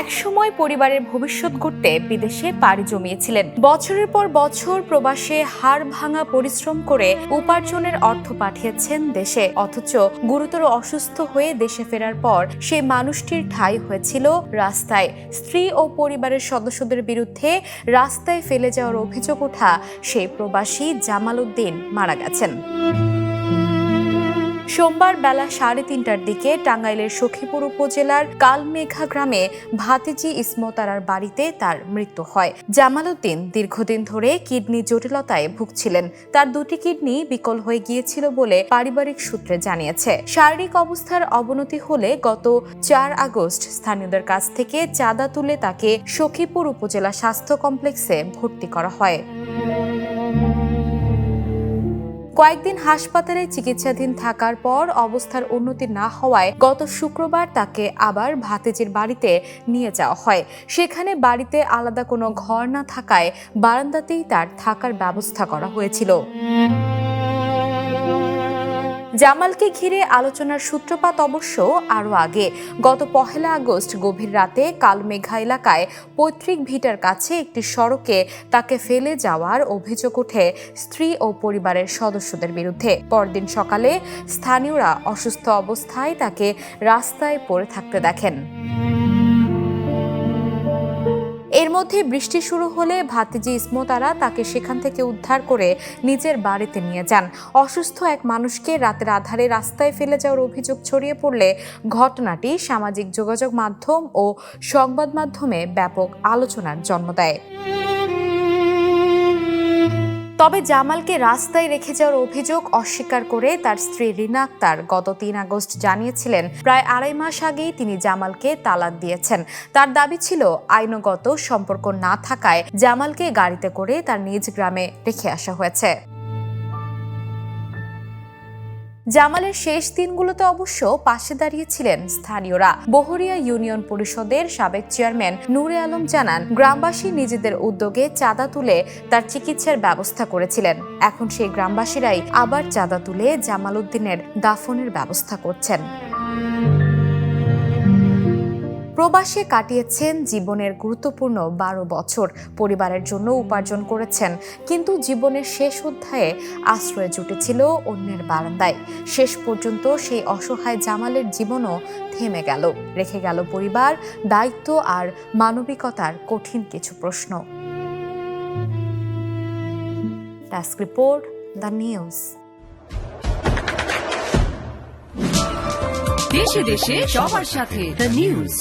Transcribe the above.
একসময় পরিবারের ভবিষ্যৎ গড়তে বিদেশে পাড়ি জমিয়েছিলেন। বছরের পর বছর প্রবাসে হাড় ভাঙা পরিশ্রম করে উপার্জনের অর্থ পাঠিয়েছেন দেশে, অথচ গুরুতর অসুস্থ হয়ে দেশে ফেরার পর সেই মানুষটির ঠাঁই হয়েছিল রাস্তায়। স্ত্রী ও পরিবারের সদস্যদের বিরুদ্ধে রাস্তায় ফেলে যাওয়ার অভিযোগ ওঠা সেই প্রবাসী জামাল উদ্দিন মারা গেছেন। সোমবার বেলা 3:30টার দিকে টাঙ্গাইলের সখীপুর উপজেলার কালমেঘা গ্রামে ভাতিজি ইসমতারার বাড়িতে তার মৃত্যু হয়। জামাল উদ্দিন দীর্ঘদিন ধরে কিডনি জটিলতায় ভুগছিলেন। তার দুটি কিডনি বিকল হয়ে গিয়েছিল বলে পারিবারিক সূত্রে জানিয়েছে। শারীরিক অবস্থার অবনতি হলে গত 4 আগস্ট স্থানীয়দের কাছ থেকে চাঁদা তুলে তাকে সখীপুর উপজেলা স্বাস্থ্য কমপ্লেক্সে ভর্তি করা হয়। কয়েকদিন হাসপাতালে চিকিৎসাধীন থাকার পর অবস্থার উন্নতি না হওয়ায় গত শুক্রবার তাকে আবার ভাতিজির বাড়িতে নিয়ে যাওয়া হয়। সেখানে বাড়িতে আলাদা কোনো ঘর না থাকায় বারান্দাতেই তার থাকার ব্যবস্থা করা হয়েছিল। জামালকে ঘিরে আলোচনার সূত্রপাত অবশ্য আরও আগে। গত 1 আগস্ট গভীর রাতে কালমেঘা এলাকায় পৈতৃক ভিটার কাছে একটি সড়কে তাকে ফেলে যাওয়ার অভিযোগ ওঠে স্ত্রী ও পরিবারের সদস্যদের বিরুদ্ধে। পরদিন সকালে স্থানীয়রা অসুস্থ অবস্থায় তাকে রাস্তায় পড়ে থাকতে দেখেন। এর মধ্যে বৃষ্টি শুরু হলে ভাতিজি ইসমতারা তাকে সেখান থেকে উদ্ধার করে নিজের বাড়িতে নিয়ে যান। অসুস্থ এক মানুষকে রাতের আধারে রাস্তায় ফেলে যাওয়ার অভিযোগ ছড়িয়ে পড়লে ঘটনাটি সামাজিক যোগাযোগ মাধ্যম ও সংবাদ মাধ্যমে ব্যাপক আলোচনার জন্ম দেয়। তবে জামালকে রাস্তায় রেখে যাওয়ার অভিযোগ অস্বীকার করে তার স্ত্রী রিনা আক্তার গত 3 আগস্ট জানিয়েছিলেন প্রায় 2.5 মাস আগেই তিনি জামালকে তালাক দিয়েছেন। তার দাবি ছিল আইনগত সম্পর্ক না থাকায় জামালকে গাড়িতে করে তার নিজ গ্রামে রেখে আসা হয়েছে। জামালের শেষ দিনগুলোতে অবশ্য পাশে দাঁড়িয়েছিলেন স্থানীয়রা। বহরিয়া ইউনিয়ন পরিষদের সাবেক চেয়ারম্যান নূরে আলম জানান, গ্রামবাসী নিজেদের উদ্যোগে চাঁদা তুলে তার চিকিৎসার ব্যবস্থা করেছিলেন। এখন সেই গ্রামবাসীরাই আবার চাঁদা তুলে জামাল উদ্দিনের দাফনের ব্যবস্থা করছেন। প্রবাসে কাটিয়েছেন জীবনের গুরুত্বপূর্ণ 12 বছর। পরিবারের জন্য উপার্জন করেছেন, কিন্তু জীবনের শেষ অধ্যায়ে আশ্রয় জুটেছিল অন্যের বারান্দায়। শেষ পর্যন্ত সেই অসহায় জামালের জীবনও থেমে গেল, রেখে গেল পরিবার, দায়িত্ব আর মানবিকতার কঠিন কিছু প্রশ্ন। Desk report, the news. দেশে দেশে সবার সাথে, দ্য নিউজ।